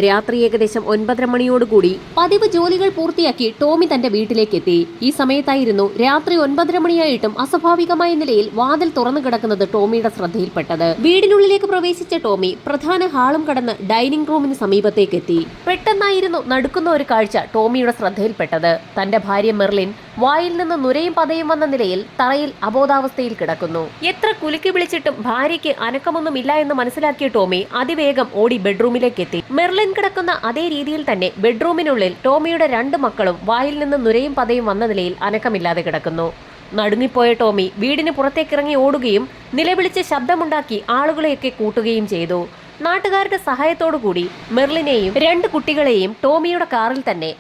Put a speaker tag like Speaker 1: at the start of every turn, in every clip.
Speaker 1: രാത്രി ഏകദേശം 9:30 മണിയോടുകൂടി പതിവ് ജോലികൾ പൂർത്തിയാക്കി ടോമി തന്റെ വീട്ടിലേക്ക് എത്തി. ഈ സമയത്തായിരുന്നു രാത്രി 9:30 മണിയായിട്ടും അസ്വാഭാവികമായ നിലയിൽ വാതിൽ തുറന്നു കിടക്കുന്നത് ടോമിയുടെ ശ്രദ്ധയിൽപ്പെട്ടത്. വീടിനുള്ളിലേക്ക് പ്രവേശിച്ച ടോമി പ്രധാന ഹാളും കടന്ന് ഡൈനിങ് റൂമിന് സമീപത്തേക്ക് എത്തി. പെട്ടെന്നായിരുന്നു നടുക്കുന്ന ഒരു കാഴ്ച ടോമിയുടെ ശ്രദ്ധയിൽപ്പെട്ടത്. തന്റെ ഭാര്യ മെർലിൻ വായിൽ നിന്ന് നുരയും പതയും വന്ന നിലയിൽ തറയിൽ അബോധാവസ്ഥയിൽ കിടക്കുന്നു. എത്ര കുലുക്കി വിളിച്ചിട്ടും ഭാര്യയ്ക്ക് അനക്കമൊന്നുമില്ല എന്ന് മനസ്സിലാക്കിയ ടോമി അതിവേഗം ഓടി ബെഡ്റൂമിലേക്ക് എത്തി. മെർലിൻ കിടക്കുന്ന അതേ രീതിയിൽ തന്നെ ബെഡ്റൂമിനുള്ളിൽ ടോമിയുടെ 2 മക്കളും വായിൽ നിന്ന് നുരയും പതയും വന്ന നിലയിൽ അനക്കമില്ലാതെ കിടക്കുന്നു. നടുങ്ങിപ്പോയ ടോമി വീടിന് പുറത്തേക്കിറങ്ങി ഓടുകയും നിലവിളിച്ച് ശബ്ദമുണ്ടാക്കി ആളുകളെയൊക്കെ കൂട്ടുകയും ചെയ്തു. നാട്ടുകാരുടെ സഹായത്തോടുകൂടി മെർലിനെയും 2 കുട്ടികളെയും ടോമിയുടെ കാറിൽ തന്നെ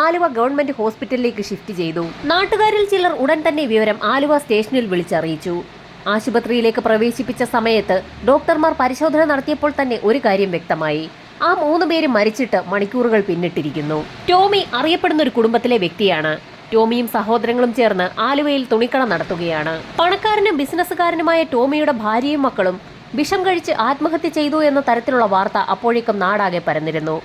Speaker 1: ആലുവ ഗവൺമെന്റ് ഹോസ്പിറ്റലിലേക്ക് ഷിഫ്റ്റ് ചെയ്തു. നാട്ടുകാരിൽ ചിലർ ഉടൻ തന്നെ വിവരം ആലുവ സ്റ്റേഷനിൽ വിളിച്ചറിയിച്ചു. ആശുപത്രിയിലേക്ക് പ്രവേശിപ്പിച്ച സമയത്ത് ഡോക്ടർമാർ പരിശോധന നടത്തിയപ്പോൾ തന്നെ ഒരു കാര്യം വ്യക്തമായി. ആ 3 പേരും മരിച്ചിട്ട് മണിക്കൂറുകൾ പിന്നിട്ടിരിക്കുന്നു. ടോമി അറിയപ്പെടുന്ന ഒരു കുടുംബത്തിലെ വ്യക്തിയാണ്. ടോമിയും സഹോദരങ്ങളും ചേർന്ന് ആലുവയിൽ തുണിക്കട നടത്തുകയാണ്. പണക്കാരനും ബിസിനസ്സുകാരനുമായ ടോമിയുടെ ഭാര്യയും മക്കളും വിഷം കഴിച്ച് ആത്മഹത്യ ചെയ്തു എന്ന തരത്തിലുള്ള വാർത്ത അപ്പോഴേക്കും നാടാകെ പരന്നിരുന്നു.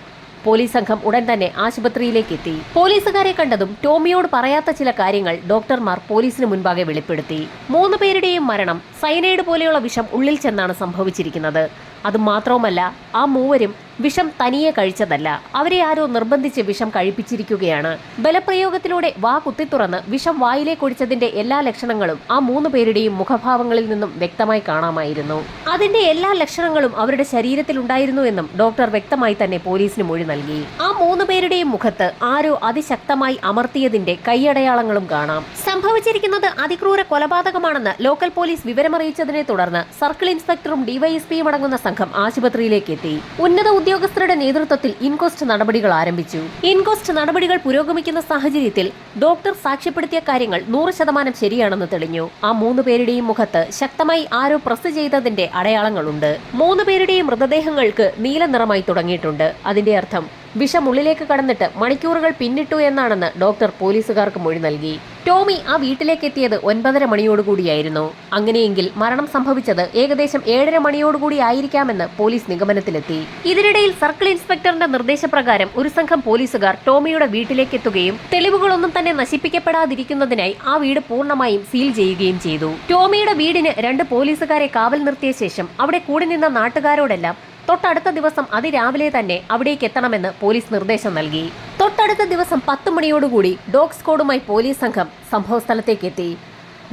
Speaker 1: പോലീസ് സംഘം ഉടൻ തന്നെ ആശുപത്രിയിലേക്ക് എത്തി. പോലീസുകാരെ കണ്ടതും ടോമിയോട് പറയാത്ത ചില കാര്യങ്ങൾ ഡോക്ടർമാർ പോലീസിന് മുൻപാകെ വെളിപ്പെടുത്തി. 3 പേരുടെയും മരണം സയനൈഡ് പോലെയുള്ള വിഷം ഉള്ളിൽ ചെന്നാണ് സംഭവിച്ചിരിക്കുന്നത്. അതുമാത്രവുമല്ല, ആ 3 വിഷം തനിയെ കഴിച്ചതല്ല, അവരെ ആരോ നിർബന്ധിച്ച് വിഷം കഴിപ്പിച്ചിരിക്കുകയാണ്. ബലപ്രയോഗത്തിലൂടെ വാ കുത്തിത്തുറന്ന് വിഷം വായിലേക്ക് ഒഴിച്ചതിന്റെ എല്ലാ ലക്ഷണങ്ങളും ആ 3 പേരുടെയും മുഖഭാവങ്ങളിൽ നിന്നും വ്യക്തമായി കാണാമായിരുന്നു. അതിന്റെ എല്ലാ ലക്ഷണങ്ങളും അവരുടെ ശരീരത്തിൽ ഉണ്ടായിരുന്നു എന്നും ഡോക്ടർ വ്യക്തമായി തന്നെ പോലീസിന് മൊഴി നൽകി. ആ 3 പേരുടെയും മുഖത്ത് ആരോ അതിശക്തമായി അമർത്തിയതിന്റെ കൈയടയാളങ്ങളും കാണാം. സംഭവിച്ചിരിക്കുന്നത് അതിക്രൂര കൊലപാതകമാണെന്ന് ലോക്കൽ പോലീസ് വിവരമറിയിച്ചതിനെ തുടർന്ന് സർക്കിൾ ഇൻസ്പെക്ടറും ഡിവൈഎസ്പിയും അടങ്ങുന്ന സംഘം ആശുപത്രിയിലേക്ക് എത്തി. ഉന്നത ഉദ്യോഗസ്ഥരുടെ നേതൃത്വത്തിൽ ഇൻക്വസ്റ്റ് നടപടികൾ ആരംഭിച്ചു. ഇൻക്വസ്റ്റ് നടപടികൾ പുരോഗമിക്കുന്ന സാഹചര്യത്തിൽ ഡോക്ടർ സാക്ഷ്യപ്പെടുത്തിയ കാര്യങ്ങൾ 100% ശരിയാണെന്ന് തെളിഞ്ഞു. ആ 3 പേരുടെയും മുഖത്ത് ശക്തമായി ആരോ പ്രസ് ചെയ്തതിന്റെ അടയാളങ്ങളുണ്ട്. 3 പേരുടെയും മൃതദേഹങ്ങൾക്ക് നീല നിറമായി തുടങ്ങിയിട്ടുണ്ട്. അതിന്റെ അർത്ഥം വിഷം ഉള്ളിലേക്ക് കടന്നിട്ട് മണിക്കൂറുകൾ പിന്നിട്ടു എന്നാണെന്ന് ഡോക്ടർ പോലീസുകാർക്ക് മൊഴി നൽകി. ടോമി ആ വീട്ടിലേക്ക് എത്തിയത് 9:30 മണിയോടുകൂടിയായിരുന്നു. അങ്ങനെയെങ്കിൽ മരണം സംഭവിച്ചത് ഏകദേശം 7:30 മണിയോടുകൂടി ആയിരിക്കാമെന്ന് പോലീസ് നിഗമനത്തിലെത്തി. ഇതിനിടയിൽ സർക്കിൾ ഇൻസ്പെക്ടറിന്റെ നിർദ്ദേശപ്രകാരം ഒരു സംഘം പോലീസുകാർ ടോമിയുടെ വീട്ടിലേക്ക് എത്തുകയും തെളിവുകളൊന്നും തന്നെ നശിപ്പിക്കപ്പെടാതിരിക്കുന്നതിനായി ആ വീട് പൂർണ്ണമായും സീൽ ചെയ്യുകയും ചെയ്തു. ടോമിയുടെ വീടിന് 2 പോലീസുകാരെ കാവൽ നിർത്തിയ ശേഷം അവിടെ കൂടി നിന്ന നാട്ടുകാരോടെല്ലാം തൊട്ടടുത്ത ദിവസം അതിരാവിലെ തന്നെ അവിടേക്ക് എത്തണമെന്ന് പോലീസ് നിർദ്ദേശം നൽകി. തൊട്ടടുത്ത ദിവസം 10 മണിയോടുകൂടി ഡോഗ് സ്ക്വാഡുമായി പോലീസ് സംഘം സംഭവസ്ഥലത്തേക്ക് എത്തി.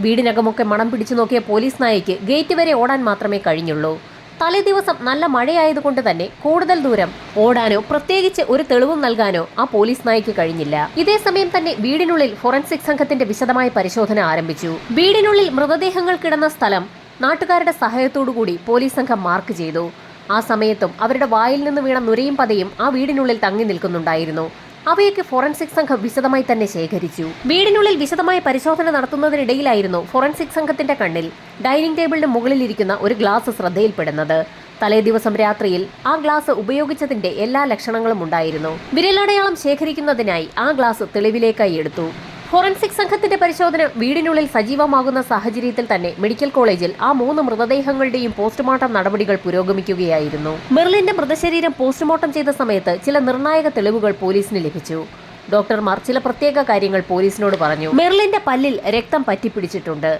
Speaker 1: വീടിനകമൊക്കെ മണം പിടിച്ചു നോക്കിയ പോലീസ് നായയ്ക്ക് ഗേറ്റ് വരെ ഓടാൻ മാത്രമേ കഴിഞ്ഞുള്ളൂ. തലേ ദിവസം നല്ല മഴയായതുകൊണ്ട് തന്നെ കൂടുതൽ ദൂരം ഓടാനോ പ്രത്യേകിച്ച് ഒരു തെളിവും നൽകാനോ ആ പോലീസ് നായയ്ക്ക് കഴിഞ്ഞില്ല. ഇതേ സമയം തന്നെ വീടിനുള്ളിൽ ഫോറൻസിക് സംഘത്തിന്റെ വിശദമായ പരിശോധന ആരംഭിച്ചു. വീടിനുള്ളിൽ മൃതദേഹങ്ങൾ കിടന്ന സ്ഥലം നാട്ടുകാരുടെ സഹായത്തോടുകൂടി പോലീസ് സംഘം മാർക്ക് ചെയ്തു. ആ സമയത്തും അവരുടെ വായിൽ നിന്ന് വീണ നുരയും പതയും ആ വീടിനുള്ളിൽ തങ്ങി നിൽക്കുന്നുണ്ടായിരുന്നു. അവയൊക്കെ ഫോറൻസിക് സംഘം വിശദമായി തന്നെ ശേഖരിച്ചു. വീടിനുള്ളിൽ വിശദമായ പരിശോധന നടത്തുന്നതിനിടയിലായിരുന്നു ഫോറൻസിക് സംഘത്തിന്റെ കണ്ണിൽ ഡൈനിങ് ടേബിളിന് മുകളിലിരിക്കുന്ന ഒരു ഗ്ലാസ് ശ്രദ്ധയിൽപ്പെടുന്നത്. തലേ ദിവസം രാത്രിയിൽ ആ ഗ്ലാസ് ഉപയോഗിച്ചതിന്റെ എല്ലാ ലക്ഷണങ്ങളും ഉണ്ടായിരുന്നു. വിരലടയാളം ശേഖരിക്കുന്നതിനായി ആ ഗ്ലാസ് തെളിവിലേക്കായി എടുത്തു. ഫോറൻസിക് സംഘത്തിന്റെ പരിശോധന വീടിനുള്ളിൽ സജീവമാകുന്ന സാഹചര്യത്തിൽ തന്നെ മെഡിക്കൽ കോളേജിൽ ആ 3 മൃതദേഹങ്ങളുടെയും പോസ്റ്റ്മോർട്ടം നടപടികൾ പുരോഗമിക്കുകയായിരുന്നു. മെർലിന്റെ മൃതശരീരം പോസ്റ്റ്മോർട്ടം ചെയ്ത സമയത്ത് ചില നിർണായക തെളിവുകൾ പോലീസിന് ലഭിച്ചു. ഡോക്ടർമാർ ചില പ്രത്യേക കാര്യങ്ങൾ പോലീസിനോട് പറഞ്ഞു. മെർലിന്റെ പല്ലിൽ രക്തം പറ്റിപ്പിടിച്ചിട്ടുണ്ട്.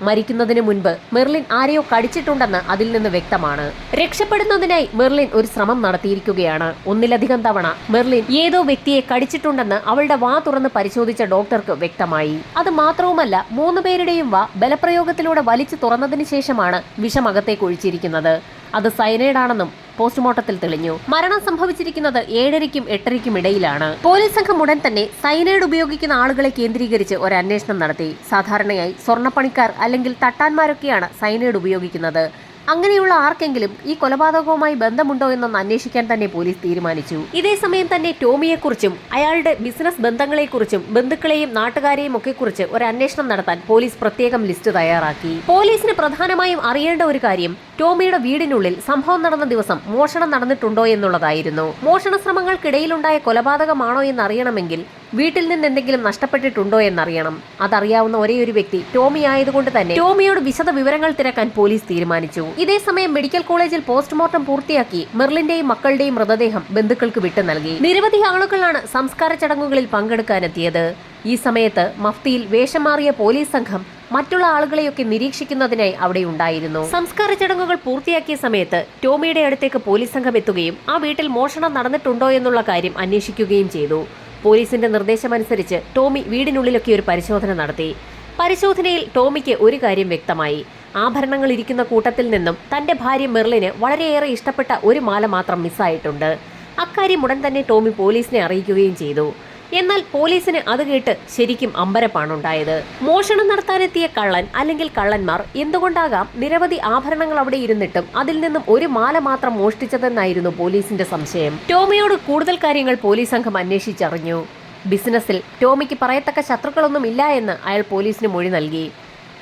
Speaker 1: മരിക്കുന്നതിന് മുൻപ് മെർലിൻ ആരെയോ കടിച്ചിട്ടുണ്ടെന്ന് അതിൽ നിന്ന് വ്യക്തമാണ്. രക്ഷപ്പെടുന്നതിനായി മെർലിൻ ഒരു ശ്രമം നടത്തിയിരിക്കുകയാണ്. 1-ലധികം തവണ മെർലിൻ ഏതോ വ്യക്തിയെ കടിച്ചിട്ടുണ്ടെന്ന് അവളുടെ വാ തുറന്ന് പരിശോധിച്ച ഡോക്ടർക്ക് വ്യക്തമായി. അത് മാത്രവുമല്ല, 3 പേരുടെയും വാ ബലപ്രയോഗത്തിലൂടെ വലിച്ചു തുറന്നതിന് ശേഷമാണ് വിഷമകത്തേക്ക് ഒഴിച്ചിരിക്കുന്നത്. അത് സയനൈഡ് ആണെന്നും പോസ്റ്റ്മോർട്ടത്തിൽ തെളിഞ്ഞു. മരണം സംഭവിച്ചിരിക്കുന്നത് 7:30ക്കും 8:30ക്കും ഇടയിലാണ്. പോലീസ് സംഘം ഉടൻ തന്നെ സയനൈഡ് ഉപയോഗിക്കുന്ന ആളുകളെ കേന്ദ്രീകരിച്ച് ഒരു അന്വേഷണം നടത്തി. സാധാരണയായി സ്വർണ്ണപ്പണിക്കാർ അല്ലെങ്കിൽ തട്ടാന്മാരൊക്കെയാണ് സയനൈഡ് ഉപയോഗിക്കുന്നത്. അങ്ങനെയുള്ള ആർക്കെങ്കിലും ഈ കൊലപാതകവുമായി ബന്ധമുണ്ടോ എന്നൊന്ന് അന്വേഷിക്കാൻ തന്നെ പോലീസ് തീരുമാനിച്ചു. ഇതേസമയം തന്നെ ടോമിയെക്കുറിച്ചും അയാളുടെ ബിസിനസ് ബന്ധങ്ങളെക്കുറിച്ചും ബന്ധുക്കളെയും നാട്ടുകാരെയും ഒക്കെ കുറിച്ച് ഒരു അന്വേഷണം നടത്താൻ പോലീസ് പ്രത്യേകം ലിസ്റ്റ് തയ്യാറാക്കി. പോലീസിന് പ്രധാനമായും അറിയേണ്ട ഒരു കാര്യം ടോമിയുടെ വീടിനുള്ളിൽ സംഭവം നടന്ന ദിവസം മോഷണം നടന്നിട്ടുണ്ടോ എന്നുള്ളതായിരുന്നു. മോഷണ ശ്രമങ്ങൾക്കിടയിലുണ്ടായ കൊലപാതകമാണോ എന്നറിയണമെങ്കിൽ വീട്ടിൽ നിന്ന് എന്തെങ്കിലും നഷ്ടപ്പെട്ടിട്ടുണ്ടോ എന്നറിയണം. അതറിയാവുന്ന ഒരേയൊരു വ്യക്തി ടോമി ആയതുകൊണ്ട് തന്നെ ടോമിയോട് വിശദ വിവരങ്ങൾ തിരക്കാൻ പോലീസ് തീരുമാനിച്ചു. ഇതേസമയം മെഡിക്കൽ കോളേജിൽ പോസ്റ്റ്മോർട്ടം പൂർത്തിയാക്കി മെർലിന്റെയും മക്കളുടെയും മൃതദേഹം ബന്ധുക്കൾക്ക് വിട്ടു നൽകി. നിരവധി ആളുകളാണ് സംസ്കാര ചടങ്ങുകളിൽ പങ്കെടുക്കാനെത്തിയത്. ഈ സമയത്ത് മഫ്തിയിൽ വേഷം മാറിയ പോലീസ് സംഘം മറ്റുള്ള ആളുകളെയൊക്കെ നിരീക്ഷിക്കുന്നതിനായി അവിടെ ഉണ്ടായിരുന്നു. സംസ്കാര ചടങ്ങുകൾ പൂർത്തിയാക്കിയ സമയത്ത് ടോമിയുടെ അടുത്തേക്ക് പോലീസ് സംഘം എത്തുകയും ആ വീട്ടിൽ മോഷണം നടന്നിട്ടുണ്ടോ എന്നുള്ള കാര്യം അന്വേഷിക്കുകയും ചെയ്തു. പോലീസിന്റെ നിർദ്ദേശമനുസരിച്ച് ടോമി വീടിനുള്ളിലൊക്കെ ഒരു പരിശോധന നടത്തി. പരിശോധനയിൽ ടോമിക്ക് ഒരു കാര്യം വ്യക്തമായി. ആഭരണങ്ങൾ ഇരിക്കുന്ന കൂട്ടത്തിൽ നിന്നും തന്റെ ഭാര്യ മെർലിന് വളരെയേറെ ഇഷ്ടപ്പെട്ട ഒരു മാല മാത്രം മിസ്സായിട്ടുണ്ട്. അക്കാര്യം ഉടൻ തന്നെ ടോമി പോലീസിനെ അറിയിക്കുകയും ചെയ്തു. എന്നാൽ പോലീസിന് അത് കേട്ട് ശരിക്കും അമ്പരപ്പാണുണ്ടായത്. മോഷണം നടത്താനെത്തിയ കള്ളൻ അല്ലെങ്കിൽ കള്ളന്മാർ എന്തുകൊണ്ടാകാം നിരവധി ആഭരണങ്ങൾ അവിടെ ഇരുന്നിട്ടും അതിൽ നിന്നും ഒരു മാല മാത്രം മോഷ്ടിച്ചതെന്നായിരുന്നു പോലീസിന്റെ സംശയം. ടോമിയോട് കൂടുതൽ കാര്യങ്ങൾ പോലീസ് സംഘം അന്വേഷിച്ചറിഞ്ഞു. ബിസിനസ്സിൽ ടോമിക്ക് പറയത്തക്ക ശത്രുക്കളൊന്നും ഇല്ല എന്ന് അയാൾ പോലീസിന് മൊഴി നൽകി.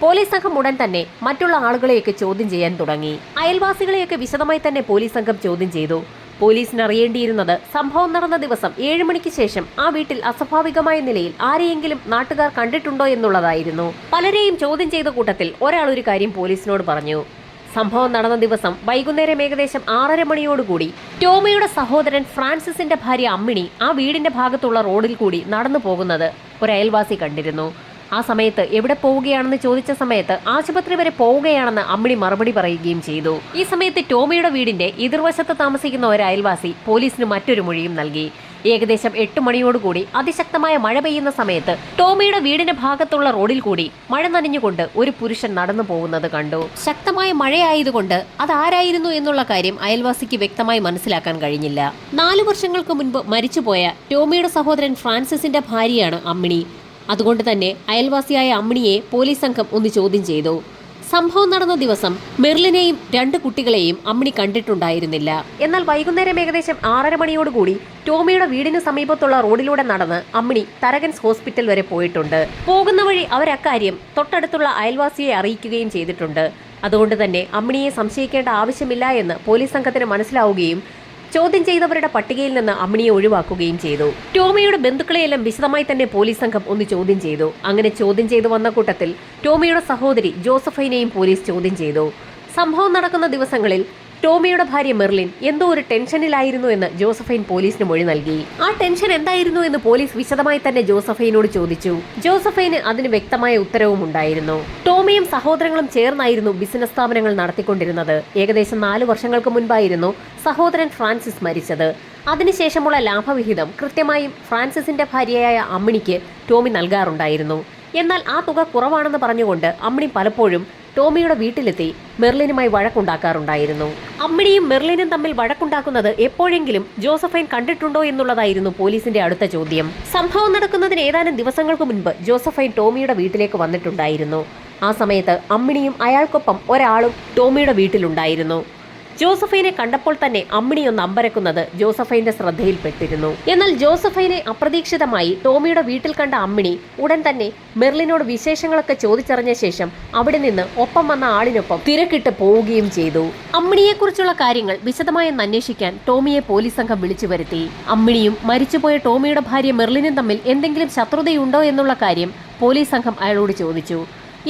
Speaker 1: പോലീസ് സംഘം ഉടൻ തന്നെ മറ്റുള്ള ആളുകളെയൊക്കെ ചോദ്യം ചെയ്യാൻ തുടങ്ങി. അയൽവാസികളെയൊക്കെ വിശദമായി തന്നെ പോലീസ് സംഘം ചോദ്യം ചെയ്തു. പോലീസിന് അറിയേണ്ടിയിരുന്നത് സംഭവം നടന്ന ദിവസം 7 മണിക്ക് ശേഷം ആ വീട്ടിൽ അസ്വാഭാവികമായ നിലയിൽ ആരെയെങ്കിലും നാട്ടുകാർ കണ്ടിട്ടുണ്ടോ എന്നുള്ളതായിരുന്നു. പലരെയും ചോദ്യം ചെയ്ത കൂട്ടത്തിൽ ഒരാൾ ഒരു കാര്യം പോലീസിനോട് പറഞ്ഞു. സംഭവം നടന്ന ദിവസം വൈകുന്നേരം ഏകദേശം 6:30 മണിയോടുകൂടി ടോമിയുടെ സഹോദരൻ ഫ്രാൻസിസിന്റെ ഭാര്യ അമ്മിണി ആ വീടിന്റെ ഭാഗത്തുള്ള റോഡിൽ കൂടി നടന്നു പോകുന്നത് ഒരു അയൽവാസി കണ്ടിരുന്നു. ആ സമയത്ത് എവിടെ പോവുകയാണെന്ന് ചോദിച്ച സമയത്ത് ആശുപത്രി വരെ പോവുകയാണെന്ന് അമ്മിണി മറുപടി പറയുകയും ചെയ്തു. ഈ സമയത്ത് ടോമിയുടെ വീടിന്റെ എതിർവശത്ത് താമസിക്കുന്ന ഒരു അയൽവാസി പോലീസിന് മറ്റൊരു മൊഴിയും നൽകി. ഏകദേശം 8 മണിയോടുകൂടി അതിശക്തമായ മഴ പെയ്യുന്ന സമയത്ത് ടോമിയുടെ വീടിന്റെ ഭാഗത്തുള്ള റോഡിൽ കൂടി മഴ നനഞ്ഞുകൊണ്ട് ഒരു പുരുഷൻ നടന്നു പോകുന്നത് കണ്ടു. ശക്തമായ മഴയായതുകൊണ്ട് അതാരായിരുന്നു എന്നുള്ള കാര്യം അയൽവാസിക്ക് വ്യക്തമായി മനസ്സിലാക്കാൻ കഴിഞ്ഞില്ല. 4 വർഷങ്ങൾക്ക് മുൻപ് മരിച്ചുപോയ ടോമിയുടെ സഹോദരൻ ഫ്രാൻസിസിന്റെ ഭാര്യയാണ് അമ്മിണി. അതുകൊണ്ട് തന്നെ അയൽവാസിയായ അമ്മിണിയെ പോലീസ് സംഘം ഒന്ന് ചോദ്യം ചെയ്തു. സംഭവം നടന്ന ദിവസം മെർലിനെയും 2 കുട്ടികളെയും അമ്മിണി കണ്ടിട്ടുണ്ടായിരുന്നില്ല. എന്നാൽ വൈകുന്നേരം ഏകദേശം 6:30 മണിയോടുകൂടി ടോമിയുടെ വീടിന് സമീപത്തുള്ള റോഡിലൂടെ നടന്ന് അമ്മിണി തരകൻസ് ഹോസ്പിറ്റൽ വരെ പോയിട്ടുണ്ട്. പോകുന്ന വഴി അവരക്കാര്യം തൊട്ടടുത്തുള്ള അയൽവാസിയെ അറിയിക്കുകയും ചെയ്തിട്ടുണ്ട്. അതുകൊണ്ട് തന്നെ അമ്മിണിയെ സംശയിക്കേണ്ട ആവശ്യമില്ല എന്ന് പോലീസ് സംഘത്തിന് മനസ്സിലാവുകയും ചോദ്യം ചെയ്തവരുടെ പട്ടികയിൽ നിന്ന് അമ്മിണിയെ ഒഴിവാക്കുകയും ചെയ്തു. ടോമിയുടെ ബന്ധുക്കളെയെല്ലാം വിശദമായി തന്നെ പോലീസ് സംഘം ഒന്ന് ചോദ്യം ചെയ്തു. അങ്ങനെ ചോദ്യം ചെയ്തു വന്ന കൂട്ടത്തിൽ ടോമിയുടെ സഹോദരി ജോസഫൈനെയും പോലീസ് ചോദ്യം ചെയ്തു. സംഭവം നടക്കുന്ന ദിവസങ്ങളിൽ ടോമിയുടെ ഭാര്യ മെർലിൻ എന്തോ ഒരു ടെൻഷനിലായിരുന്നു എന്ന് ജോസഫൈൻ പോലീസിന് മൊഴി നൽകി. ആ ടെൻഷൻ എന്തായിരുന്നു എന്ന് പോലീസ് വിശദമായി തന്നെ ജോസഫൈനോട് ചോദിച്ചു. ജോസഫൈന് അതിന് വ്യക്തമായ ഉത്തരവും ഉണ്ടായിരുന്നു. ടോമിയും സഹോദരങ്ങളും ചേർന്നായിരുന്നു ബിസിനസ് സ്ഥാപനങ്ങൾ നടത്തിക്കൊണ്ടിരുന്നത്. ഏകദേശം 4 വർഷങ്ങൾക്ക് മുൻപായിരുന്നു സഹോദരൻ ഫ്രാൻസിസ് മരിച്ചത്. അതിനുശേഷമുള്ള ലാഭവിഹിതം കൃത്യമായും ഫ്രാൻസിസിന്റെ ഭാര്യയായ അമ്മിണിക്ക് ടോമി നൽകാറുണ്ടായിരുന്നു. എന്നാൽ ആ തുക കുറവാണെന്ന് പറഞ്ഞുകൊണ്ട് അമ്മിണി പലപ്പോഴും ടോമിയുടെ വീട്ടിലെത്തി മെർലിനുമായി വഴക്കുണ്ടാക്കാറുണ്ടായിരുന്നു. അമ്മിണിയും മെർലിനും തമ്മിൽ വഴക്കുണ്ടാക്കുന്നത് എപ്പോഴെങ്കിലും ജോസഫൈൻ കണ്ടിട്ടുണ്ടോ എന്നുള്ളതായിരുന്നു പോലീസിന്റെ അടുത്ത ചോദ്യം. സംഭവം നടക്കുന്നതിന് ഏതാനും ദിവസങ്ങൾക്ക് മുൻപ് ജോസഫൈൻ ടോമിയുടെ വീട്ടിലേക്ക് വന്നിട്ടുണ്ടായിരുന്നു. ആ സമയത്ത് അമ്മിണിയും അയാൾക്കൊപ്പം ഒരാളും ടോമിയുടെ വീട്ടിലുണ്ടായിരുന്നു. ജോസഫൈനെ കണ്ടപ്പോൾ തന്നെ അമ്മിണി ഒന്ന് അമ്പരക്കുന്നത് ജോസഫൈന്റെ ശ്രദ്ധയിൽപ്പെട്ടിരുന്നു. എന്നാൽ ജോസഫൈനെ അപ്രതീക്ഷിതമായി ടോമിയുടെ വീട്ടിൽ കണ്ട അമ്മിണി ഉടൻ തന്നെ മെർലിനോട് വിശേഷങ്ങളൊക്കെ ചോദിച്ചറിഞ്ഞ ശേഷം അവിടെ നിന്ന് ഒപ്പം വന്ന ആളിനൊപ്പം തിരക്കിട്ട് പോവുകയും ചെയ്തു. അമ്മിണിയെക്കുറിച്ചുള്ള കാര്യങ്ങൾ വിശദമായി അന്വേഷിക്കാൻ ടോമിയെ പോലീസ് സംഘം വിളിച്ചു വരുത്തി. അമ്മിണിയും മരിച്ചുപോയ ടോമിയുടെ ഭാര്യ മെർലിനും തമ്മിൽ എന്തെങ്കിലും ശത്രുതയുണ്ടോ എന്നുള്ള കാര്യം പോലീസ് സംഘം അയാളോട് ചോദിച്ചു.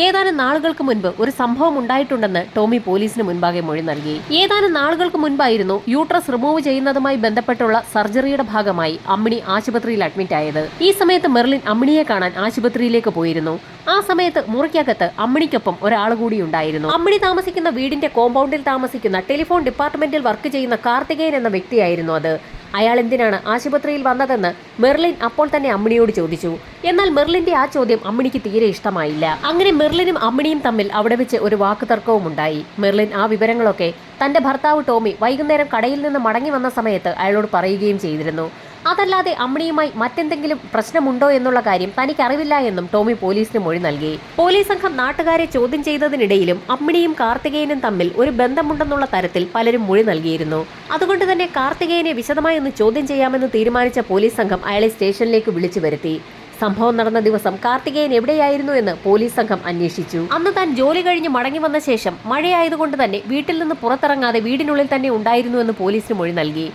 Speaker 1: ഏതാനും നാളുകൾക്ക് മുൻപ് ഒരു സംഭവം ഉണ്ടായിട്ടുണ്ടെന്ന് ടോമി പോലീസിന് മുൻപാകെ മൊഴി നൽകി. ഏതാനും നാളുകൾക്ക് മുൻപായിരുന്നു യൂട്രസ് റിമൂവ് ചെയ്യുന്നതുമായി ബന്ധപ്പെട്ടുള്ള സർജറിയുടെ ഭാഗമായി അമ്മിണി ആശുപത്രിയിൽ അഡ്മിറ്റ് ആയത്. ഈ സമയത്ത് മെർലിൻ അമ്മിണിയെ കാണാൻ ആശുപത്രിയിലേക്ക് പോയിരുന്നു. ആ സമയത്ത് മുറിക്കകത്ത് അമ്മിണിക്കൊപ്പം ഒരാൾ കൂടി ഉണ്ടായിരുന്നു. അമ്മിണി താമസിക്കുന്ന വീടിന്റെ കോമ്പൗണ്ടിൽ താമസിക്കുന്ന ടെലിഫോൺ ഡിപ്പാർട്ട്മെന്റിൽ വർക്ക് ചെയ്യുന്ന കാർത്തികേയൻ എന്ന വ്യക്തിയായിരുന്നു അത്. അയാൾ എന്തിനാണ് ആശുപത്രിയിൽ വന്നതെന്ന് മെർലിൻ അപ്പോൾ തന്നെ അമ്മിണിയോട് ചോദിച്ചു. എന്നാൽ മെർലിന്റെ ആ ചോദ്യം അമ്മിണിക്ക് തീരെ ഇഷ്ടമായില്ല. അങ്ങനെ മെർലിനും അമ്മിണിയും തമ്മിൽ അവിടെ വെച്ച് ഒരു വാക്കുതർക്കവും ഉണ്ടായി. മെർലിൻ ആ വിവരങ്ങളൊക്കെ തന്റെ ഭർത്താവ് ടോമി വൈകുന്നേരം കടയിൽ നിന്ന് മടങ്ങി വന്ന സമയത്ത് അയാളോട് പറയുകയും ചെയ്തിരുന്നു. അതല്ലാതെ അമ്മിണിയുമായി മറ്റെന്തെങ്കിലും പ്രശ്നമുണ്ടോ എന്നുള്ള കാര്യം തനിക്കറിവില്ല എന്നും ടോമി പോലീസിന് മൊഴി നൽകി. പോലീസ് സംഘം നാട്ടുകാരെ ചോദ്യം ചെയ്തതിനിടയിലും അമ്മിണിയും കാർത്തികേയനും തമ്മിൽ ഒരു ബന്ധമുണ്ടെന്നുള്ള തരത്തിൽ പലരും മൊഴി നൽകിയിരുന്നു. അതുകൊണ്ട് തന്നെ കാർത്തികേയനെ വിശദമായി ഒന്ന് ചോദ്യം ചെയ്യാമെന്ന് തീരുമാനിച്ച പോലീസ് സംഘം അയാളെ സ്റ്റേഷനിലേക്ക് വിളിച്ചു വരുത്തി. സംഭവം നടന്ന ദിവസം കാർത്തികേയൻ എവിടെയായിരുന്നു എന്ന് പോലീസ് സംഘം അന്വേഷിച്ചു. അന്ന് താൻ ജോലി കഴിഞ്ഞ് മടങ്ങി വന്ന ശേഷം മഴയായതുകൊണ്ട് തന്നെ വീട്ടിൽ നിന്ന് പുറത്തിറങ്ങാതെ വീടിനുള്ളിൽ തന്നെ ഉണ്ടായിരുന്നുവെന്ന് പോലീസിന് മൊഴി നൽകി.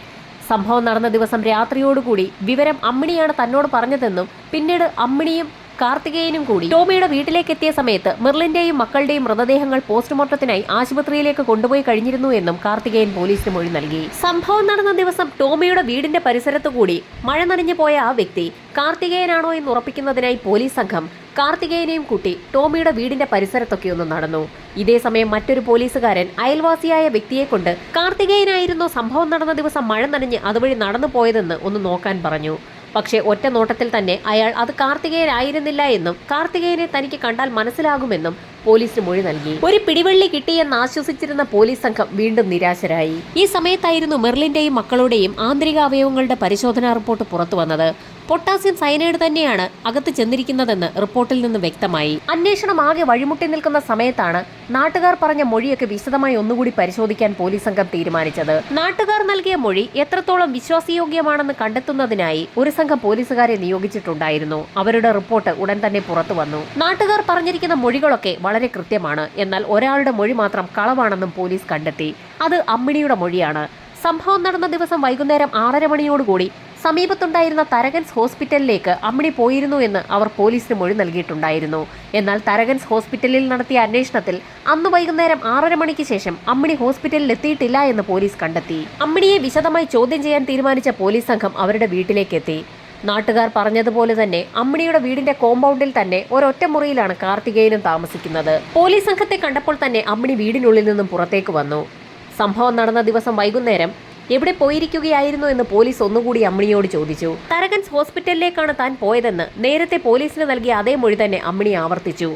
Speaker 1: സംഭവം നടന്ന ദിവസം രാത്രിയോടുകൂടി വിവരം അമ്മിണിയാണ് തന്നോട് പറഞ്ഞതെന്നും പിന്നീട് അമ്മിണിയും കാർത്തികേയനും കൂടി ടോമിയുടെ വീട്ടിലേക്ക് എത്തിയ സമയത്ത് മെർലിന്റെയും മക്കളുടെയും മൃതദേഹങ്ങൾ പോസ്റ്റ്മോർട്ടത്തിനായി ആശുപത്രിയിലേക്ക് കൊണ്ടുപോയി കഴിഞ്ഞിരുന്നു എന്നും കാർത്തികേയൻ പോലീസിന് മൊഴി നൽകി. സംഭവം നടന്ന ദിവസം ടോമിയുടെ വീടിന്റെ പരിസരത്തുകൂടി മഴ നനഞ്ഞു പോയ ആ വ്യക്തി കാർത്തികേയനാണോ എന്ന് ഉറപ്പിക്കുന്നതിനായി പോലീസ് സംഘം കാർത്തികേയനെയും കൂട്ടി ടോമിയുടെ വീടിന്റെ പരിസരത്തൊക്കെ ഒന്ന് നടന്നു. ഇതേ സമയം മറ്റൊരു പോലീസുകാരൻ അയൽവാസിയായ വ്യക്തിയെ കൊണ്ട് കാർത്തികേയനായിരുന്നു സംഭവം നടന്ന ദിവസം മഴ നനഞ്ഞ് അതുവഴി നടന്നു പോയതെന്ന് ഒന്ന് നോക്കാൻ പറഞ്ഞു. പക്ഷേ ഒറ്റ നോട്ടത്തിൽ തന്നെ അയാൾ അത് കാർത്തികേയനായിരുന്നില്ല എന്നും കാർത്തികേയനെ തനിക്ക് കണ്ടാൽ മനസ്സിലാകുമെന്നും പോലീസിന് മൊഴി നൽകി. ഒരു പിടിവള്ളി കിട്ടിയെന്ന് ആശ്വസിച്ചിരുന്ന പോലീസ് സംഘം വീണ്ടും നിരാശരായി. ഈ സമയത്തായിരുന്നു മെർലിന്റെയും മക്കളുടെയും ആന്തരിക അവയവങ്ങളുടെ പരിശോധനാ റിപ്പോർട്ട് പുറത്തു വന്നത്. പൊട്ടാസ്യം സയനൈഡ് തന്നെയാണ് അകത്ത് ചെന്നിരിക്കുന്നതെന്ന് റിപ്പോർട്ടിൽ നിന്ന് വ്യക്തമായി. അന്വേഷണം ആകെ വഴിമുട്ടി നിൽക്കുന്ന സമയത്താണ് നാട്ടുകാർ പറഞ്ഞ മൊഴിയൊക്കെ വിശദമായി ഒന്നുകൂടി പരിശോധിക്കാൻ പോലീസ് സംഘം തീരുമാനിച്ചത്. നാട്ടുകാർ നൽകിയ മൊഴി എത്രത്തോളം വിശ്വാസയോഗ്യമാണെന്ന് കണ്ടെത്തുന്നതിനായി ഒരു സംഘം പോലീസുകാരെ നിയോഗിച്ചിട്ടുണ്ടായിരുന്നു. അവരുടെ റിപ്പോർട്ട് ഉടൻ തന്നെ പുറത്തു വന്നു. നാട്ടുകാർ പറഞ്ഞിരിക്കുന്ന മൊഴികളൊക്കെ വളരെ കൃത്യമാണ്. എന്നാൽ ഒരാളുടെ മൊഴി മാത്രം കളവാണെന്നും പോലീസ് കണ്ടെത്തി. അത് അമ്മിണിയുടെ മൊഴിയാണ്. സംഭവം നടന്ന ദിവസം വൈകുന്നേരം 6:30 മണിയോടുകൂടി സമീപത്തുണ്ടായിരുന്ന തരകൻസ് ഹോസ്പിറ്റലിലേക്ക് അമ്മിണി പോയിരുന്നു എന്ന് അവർ പോലീസിന് മൊഴി നൽകിയിട്ടുണ്ടായിരുന്നു. എന്നാൽ തരകൻസ് ഹോസ്പിറ്റലിൽ നടത്തിയ അന്വേഷണത്തിൽ അന്ന് വൈകുന്നേരം 6:30 മണിക്ക് ശേഷം അമ്മിണി ഹോസ്പിറ്റലിൽ എത്തിയിട്ടില്ല എന്ന് പോലീസ് കണ്ടെത്തി. അമ്മിണിയെ വിശദമായി ചോദ്യം ചെയ്യാൻ തീരുമാനിച്ച പോലീസ് സംഘം അവരുടെ വീട്ടിലേക്ക് എത്തി. നാട്ടുകാർ പറഞ്ഞതുപോലെ തന്നെ അമ്മിണിയുടെ വീടിന്റെ കോമ്പൗണ്ടിൽ തന്നെ ഒരൊറ്റ മുറിയിലാണ് കാർത്തികേയനും താമസിക്കുന്നത്. പോലീസ് സംഘത്തെ കണ്ടപ്പോൾ തന്നെ അമ്മിണി വീടിനുള്ളിൽ നിന്നും പുറത്തേക്ക് വന്നു. സംഭവം നടന്ന ദിവസം വൈകുന്നേരം എവിടെ പോയിരിക്കുകയായിരുന്നു എന്ന് പോലീസ് ഒന്നുകൂടി അമ്മിണിയോട് ചോദിച്ചു. തരകൻസ് ഹോസ്പിറ്റലിലേക്കാണ് താൻ പോയതെന്ന് നേരത്തെ പോലീസിന് നൽകിയ അതേ മൊഴി തന്നെ അമ്മിണി ആവർത്തിച്ചു.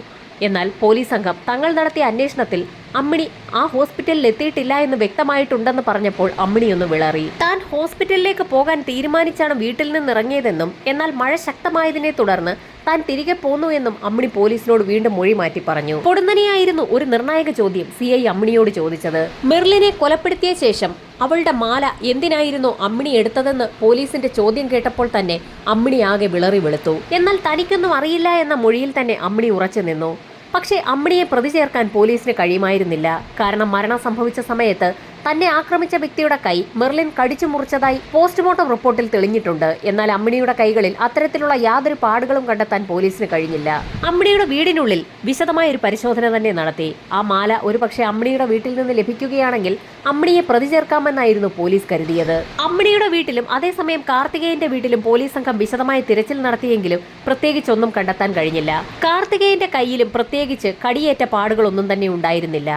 Speaker 1: എന്നാൽ പോലീസ് സംഘം തങ്ങൾ നടത്തിയ അന്വേഷണത്തിൽ അമ്മിണി ആ ഹോസ്പിറ്റലിൽ എത്തിയിട്ടില്ല എന്ന് വ്യക്തമായിട്ടുണ്ടെന്ന് പറഞ്ഞപ്പോൾ അമ്മിണി ഒന്ന് വിളറി. താൻ ഹോസ്പിറ്റലിലേക്ക് പോകാൻ തീരുമാനിച്ചാണ് വീട്ടിൽ നിന്ന് ഇറങ്ങിയതെന്നും എന്നാൽ മഴ ശക്തമായതിനെ തുടർന്ന് താൻ തിരികെ പോന്നു എന്നും അമ്മിണി പോലീസിനോട് വീണ്ടും മൊഴി മാറ്റി പറഞ്ഞു. പൊടുന്നനെയായിരുന്നു ഒരു നിർണായക ചോദ്യം CI അമ്മിണിയോട് ചോദിച്ചത്. മെർലിനെ കൊലപ്പെടുത്തിയ ശേഷം അവളുടെ മാല എന്തിനായിരുന്നു അമ്മിണി എടുത്തതെന്ന് പോലീസിന്റെ ചോദ്യം കേട്ടപ്പോൾ തന്നെ അമ്മിണി ആകെ വിളറി വെളുത്തു. എന്നാൽ തനിക്കൊന്നും അറിയില്ല എന്ന മൊഴിയിൽ തന്നെ അമ്മിണി ഉറച്ചു നിന്നു. പക്ഷേ അമ്മിണിയെ പ്രതി ചേർക്കാൻ പോലീസിന് കഴിയുമായിരുന്നില്ല. കാരണം മരണം സംഭവിച്ച സമയത്ത് തന്നെ ആക്രമിച്ച വ്യക്തിയുടെ കൈ മെർലിൻ കടിച്ചു മുറിച്ചതായി പോസ്റ്റ്മോർട്ടം റിപ്പോർട്ടിൽ തെളിഞ്ഞിട്ടുണ്ട്. എന്നാൽ അമ്മിണിയുടെ കൈകളിൽ അത്തരത്തിലുള്ള യാതൊരു പാടുകളും കണ്ടെത്താൻ പോലീസിന് കഴിഞ്ഞില്ല. അമ്മിണിയുടെ വീടിനുള്ളിൽ വിശദമായ ഒരു പരിശോധന തന്നെ നടത്തി. ആ മാല ഒരുപക്ഷെ അമ്മിണിയുടെ വീട്ടിൽ നിന്ന് ലഭിക്കുകയാണെങ്കിൽ അമ്മിണിയെ പ്രതി ചേർക്കാമെന്നായിരുന്നു പോലീസ് കരുതിയത്. അമ്മിണിയുടെ വീട്ടിലും അതേസമയം കാർത്തികേയന്റെ വീട്ടിലും പോലീസ് സംഘം വിശദമായ തിരച്ചിൽ നടത്തിയെങ്കിലും പ്രത്യേകിച്ചൊന്നും കണ്ടെത്താൻ കഴിഞ്ഞില്ല. കാർത്തികേയന്റെ കൈയിലും പ്രത്യേകിച്ച് കടിയേറ്റ പാടുകളൊന്നും തന്നെ ഉണ്ടായിരുന്നില്ല.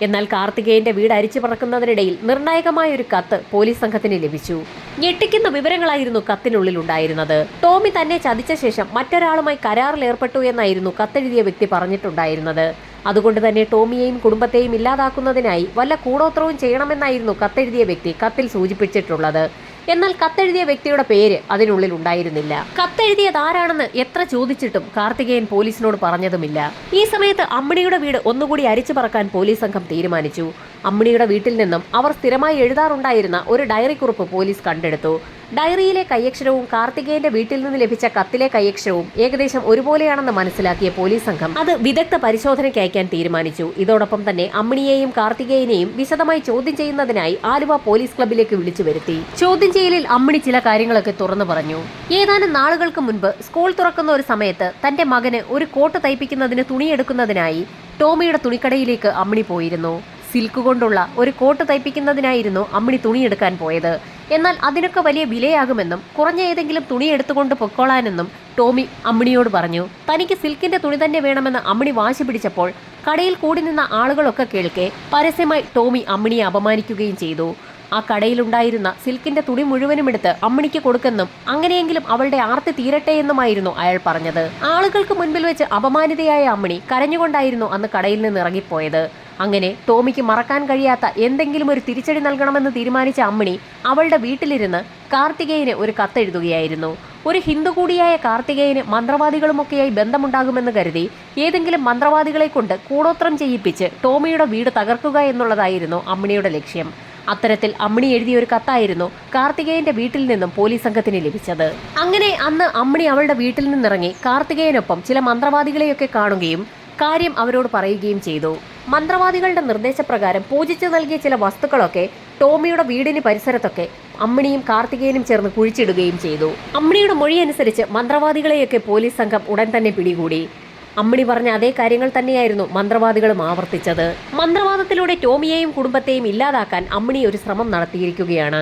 Speaker 1: എന്നാൽ കാർത്തികേയന്റെ വീട് അരിച്ചു പറക്കുന്നതിനിടയിൽ നിർണായകമായ ഒരു കത്ത് പോലീസ് സംഘത്തിന് ലഭിച്ചു. ഞെട്ടിക്കുന്ന വിവരങ്ങളായിരുന്നു കത്തിനുള്ളിൽ ഉണ്ടായിരുന്നത്. ടോമി തന്നെ ചതിച്ച ശേഷം മറ്റൊരാളുമായി കരാറിൽ ഏർപ്പെട്ടു എന്നായിരുന്നു കത്തെഴുതിയ വ്യക്തി പറഞ്ഞിട്ടുണ്ടായിരുന്നത്. അതുകൊണ്ട് തന്നെ ടോമിയെയും കുടുംബത്തെയും ഇല്ലാതാക്കുന്നതിനായി വല്ല കൂടോത്രവും ചെയ്യണമെന്നായിരുന്നു കത്തെഴുതിയ വ്യക്തി കത്തിൽ സൂചിപ്പിച്ചിട്ടുള്ളത്. എന്നാൽ കത്തെഴുതിയ വ്യക്തിയുടെ പേര് അതിനുള്ളിൽ ഉണ്ടായിരുന്നില്ല. കത്തെഴുതിയത് ആരാണെന്ന് എത്ര ചോദിച്ചിട്ടും കാർത്തികേയൻ പോലീസിനോട് പറഞ്ഞതുമില്ല. ഈ സമയത്ത് അമ്മിണിയുടെ വീട് ഒന്നുകൂടി അരിച്ചു പറക്കാൻ പോലീസ് സംഘം തീരുമാനിച്ചു. അമ്മിണിയുടെ വീട്ടിൽ നിന്നും അവർ സ്ഥിരമായി എഴുതാറുണ്ടായിരുന്ന ഒരു ഡയറി കുറിപ്പ് പോലീസ് കണ്ടെടുത്തു. ഡയറിയിലെ കൈയക്ഷരവും കാർത്തികേയന്റെ വീട്ടിൽ നിന്ന് ലഭിച്ച കത്തിലെ കൈയക്ഷരവും ഏകദേശം ഒരുപോലെയാണെന്ന് മനസ്സിലാക്കിയ പോലീസ് സംഘം അത് വിദഗ്ധ പരിശോധനയ്ക്ക് അയക്കാൻ തീരുമാനിച്ചു. ഇതോടൊപ്പം തന്നെ അമ്മിണിയെയും കാർത്തികേയനെയും വിശദമായി ചോദ്യം ചെയ്യുന്നതിനായി ആലുവ പോലീസ് ക്ലബിലേക്ക് വിളിച്ചു വരുത്തി. ചോദ്യം ചെയ്യലിൽ അമ്മിണി ചില കാര്യങ്ങളൊക്കെ തുറന്നു പറഞ്ഞു. ഏതാനും നാളുകൾക്ക് മുൻപ് സ്കൂൾ തുറക്കുന്ന ഒരു സമയത്ത് തന്റെ മകന് ഒരു കോട്ട് തയ്പ്പിക്കുന്നതിന് തുണിയെടുക്കുന്നതിനായി ടോമിയുടെ തുണിക്കടയിലേക്ക് അമ്മിണി പോയിരുന്നു. സിൽക്ക് കൊണ്ടുള്ള ഒരു കോട്ട് തയ്പ്പിക്കുന്നതിനായിരുന്നു അമ്മിണി തുണിയെടുക്കാൻ പോയത്. എന്നാൽ അതിനൊക്കെ വലിയ വിലയാകുമെന്നും കുറഞ്ഞ ഏതെങ്കിലും തുണി എടുത്തുകൊണ്ട് പൊക്കോളാനെന്നും ടോമി അമ്മിണിയോട് പറഞ്ഞു. തനിക്ക് സിൽക്കിന്റെ തുണി തന്നെ വേണമെന്ന് അമ്മിണി വാശി പിടിച്ചപ്പോൾ കടയിൽ കൂടി നിന്ന ആളുകളൊക്കെ കേൾക്കെ പരസ്യമായി ടോമി അമ്മിണിയെ അപമാനിക്കുകയും ചെയ്തു. ആ കടയിലുണ്ടായിരുന്ന സിൽക്കിന്റെ തുണി മുഴുവനും എടുത്ത് അമ്മിണിക്ക് കൊടുക്കെന്നും അങ്ങനെയെങ്കിലും അവളുടെ ആർത്തി തീരട്ടെ എന്നുമായിരുന്നു അയാൾ പറഞ്ഞത്. ആളുകൾക്ക് മുൻപിൽ വെച്ച് അപമാനിതയായ അമ്മിണി കരഞ്ഞുകൊണ്ടായിരുന്നു അന്ന് കടയിൽ നിന്ന് ഇറങ്ങിപ്പോയത്. അങ്ങനെ ടോമിക്ക് മറക്കാൻ കഴിയാത്ത എന്തെങ്കിലും ഒരു തിരിച്ചടി നൽകണമെന്ന് തീരുമാനിച്ച അമ്മിണി അവളുടെ വീട്ടിലിരുന്ന് കാർത്തികേയന് ഒരു കത്തെഴുതുകയായിരുന്നു. ഒരു ഹിന്ദു കൂടിയായ കാർത്തികേയന് മന്ത്രവാദികളുമൊക്കെയായി ബന്ധമുണ്ടാകുമെന്ന് കരുതി ഏതെങ്കിലും മന്ത്രവാദികളെ കൊണ്ട് കൂടോത്രം ചെയ്യിപ്പിച്ച് ടോമിയുടെ വീട് തകർക്കുക എന്നുള്ളതായിരുന്നു അമ്മിണിയുടെ ലക്ഷ്യം. അത്തരത്തിൽ അമ്മിണി എഴുതിയ ഒരു കത്തായിരുന്നു കാർത്തികേയന്റെ വീട്ടിൽ നിന്നും പോലീസ് സംഘത്തിന് ലഭിച്ചത്. അങ്ങനെ അന്ന് അമ്മിണി അവളുടെ വീട്ടിൽ നിന്നിറങ്ങി കാർത്തികേയനൊപ്പം ചില മന്ത്രവാദികളെയൊക്കെ കാണുകയും കാര്യം അവരോട് പറയുകയും ചെയ്തു. മന്ത്രവാദികളുടെ നിർദ്ദേശപ്രകാരം പൂജിച്ചു നൽകിയ ചില വസ്തുക്കളൊക്കെ ടോമിയുടെ വീടിന് പരിസരത്തൊക്കെ അമ്മിണിയും കാർത്തികേയനും ചേർന്ന് കുഴിച്ചിടുകയും ചെയ്തു. അമ്മിണിയുടെ മൊഴി അനുസരിച്ച് മന്ത്രവാദികളെയൊക്കെ പോലീസ് സംഘം ഉടൻ തന്നെ പിടികൂടി. അമ്മിണി പറഞ്ഞ അതേ കാര്യങ്ങൾ തന്നെയായിരുന്നു മന്ത്രവാദികളും ആവർത്തിച്ചത്. മന്ത്രവാദത്തിലൂടെ ടോമിയെയും കുടുംബത്തെയും ഇല്ലാതാക്കാൻ അമ്മിണി ഒരു ശ്രമം നടത്തിയിരിക്കുകയാണ്.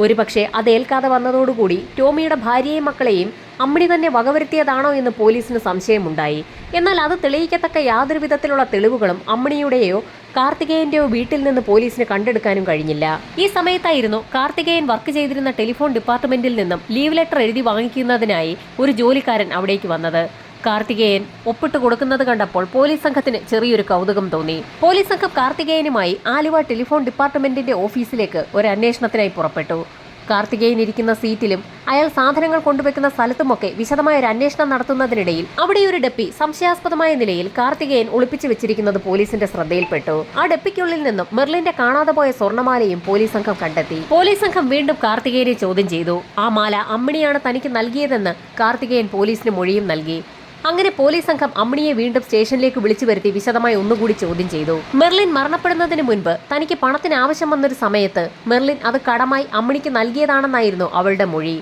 Speaker 1: ഒരുപക്ഷെ അതേൽക്കാതെ വന്നതോടുകൂടി ടോമിയുടെ ഭാര്യയെയും മക്കളെയും അമ്മിണി തന്നെ വകവരുത്തിയതാണോ എന്ന് പോലീസിന് സംശയമുണ്ടായി. എന്നാൽ അത് തെളിയിക്കത്തക്ക യാതൊരു വിധത്തിലുള്ള തെളിവുകളും അമ്മിണിയുടെയോ കാർത്തികേയന്റെയോ വീട്ടിൽ നിന്ന് പോലീസിന് കണ്ടെടുക്കാനും കഴിഞ്ഞില്ല. ഈ സമയത്തായിരുന്നു കാർത്തികേയൻ വർക്ക് ചെയ്തിരുന്ന ടെലിഫോൺ ഡിപ്പാർട്ട്മെന്റിൽ നിന്നും ലീവ് ലെറ്റർ എഴുതി വാങ്ങിക്കുന്നതിനായി ഒരു ജോലിക്കാരൻ അവിടേക്ക് വന്നത്. കാർത്തികേയൻ ഒപ്പിട്ട് കൊടുക്കുന്നത് കണ്ടപ്പോൾ പോലീസ് സംഘത്തിന് ചെറിയൊരു കൗതുകം തോന്നി. പോലീസ് സംഘം കാർത്തികേയനുമായി ആലുവ ടെലിഫോൺ ഡിപ്പാർട്ട്മെന്റിന്റെ ഓഫീസിലേക്ക് ഒരു അന്വേഷണത്തിനായി പുറപ്പെട്ടു. കാർത്തികേയൻ ഇരിക്കുന്ന സീറ്റിലും അയാൾ സാധനങ്ങൾ കൊണ്ടുവെക്കുന്ന സ്ഥലത്തുമൊക്കെ വിശദമായ ഒരു അന്വേഷണം നടത്തുന്നതിനിടയിൽ അവിടെ ഒരു ഡപ്പി സംശയാസ്പദമായ നിലയിൽ കാർത്തികേയൻ ഒളിപ്പിച്ചു വെച്ചിരിക്കുന്നത് പോലീസിന്റെ ശ്രദ്ധയിൽപ്പെട്ടു. ആ ഡപ്പിക്കുള്ളിൽ നിന്നും മെർലിന്റെ കാണാതെ പോയ സ്വർണ്ണമാലയും പോലീസ് സംഘം കണ്ടെത്തി. പോലീസ് സംഘം വീണ്ടും കാർത്തികേയനെ ചോദ്യം ചെയ്തു. ആ മാല അമ്മിണിയാണ് തനിക്ക് നൽകിയതെന്ന് കാർത്തികേയൻ പോലീസിന് മൊഴിയും നൽകി. അങ്ങനെ പോലീസ് സംഘം അമ്മിണിയെ വീണ്ടും സ്റ്റേഷനിലേക്ക് വിളിച്ചു വരുത്തി വിശദമായി ഒന്നുകൂടി ചോദ്യം ചെയ്തു. മെർലിൻ മരണപ്പെടുന്നതിന് മുൻപ് തനിക്ക് പണത്തിന് ആവശ്യം വന്നൊരു സമയത്ത് മെർലിൻ അത് കടമായി അമ്മിണിക്ക് നൽകിയതാണെന്നായിരുന്നു അവളുടെ മൊഴി.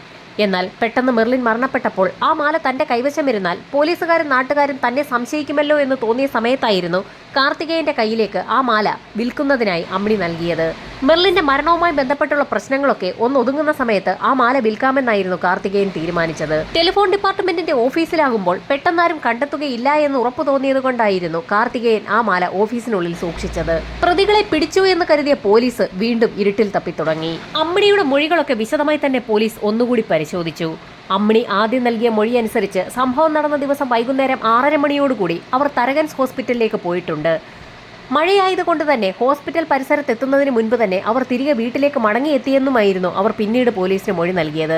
Speaker 1: എന്നാൽ പെട്ടെന്ന് മെർലിൻ മരണപ്പെട്ടപ്പോൾ ആ മാല തന്റെ കൈവശമിരുന്നാൽ പോലീസുകാരും നാട്ടുകാരും തന്നെ സംശയിക്കുമല്ലോ എന്ന് തോന്നിയ സമയത്തായിരുന്നു കാർത്തികേയന്റെ കയ്യിലേക്ക് ആ മാല വിൽക്കുന്നതിനായി അമ്മിണി നൽകിയത്. മെർലിന്റെ മരണവുമായി ബന്ധപ്പെട്ടുള്ള പ്രശ്നങ്ങളൊക്കെ ഒന്ന് ഒതുങ്ങുന്ന സമയത്ത് ആ മാല വിൽക്കാമെന്നായിരുന്നു കാർത്തികേയൻ തീരുമാനിച്ചത്. ടെലിഫോൺ ഡിപ്പാർട്ട്മെന്റിന്റെ ഓഫീസിലാകുമ്പോൾ പെട്ടെന്നാരും കണ്ടെത്തുകയില്ല എന്ന് ഉറപ്പു തോന്നിയത് കൊണ്ടായിരുന്നു കാർത്തികേയൻ ആ മാല ഓഫീസിനുള്ളിൽ സൂക്ഷിച്ചത്. പ്രതികളെ പിടിച്ചു എന്ന് കരുതിയ പോലീസ് വീണ്ടും ഇരുട്ടിൽ തപ്പിത്തുടങ്ങി. അമ്മിണിയുടെ മൊഴികളൊക്കെ വിശദമായി തന്നെ പോലീസ് ഒന്നുകൂടി പരിശോധിച്ചു. അമ്മിണി ആദ്യം നൽകിയ മൊഴി അനുസരിച്ച് സംഭവം നടന്ന ദിവസം വൈകുന്നേരം 6:30 മണിയോടുകൂടി അവർ തരകൻസ് ഹോസ്പിറ്റലിലേക്ക് പോയിട്ടുണ്ട്. മഴയായതുകൊണ്ട് തന്നെ ഹോസ്പിറ്റൽ പരിസരത്തെത്തുന്നതിന് മുൻപ് തന്നെ അവർ തിരികെ വീട്ടിലേക്ക് മടങ്ങിയെത്തിയെന്നുമായിരുന്നു അവർ പിന്നീട് പോലീസിന് മൊഴി നൽകിയത്.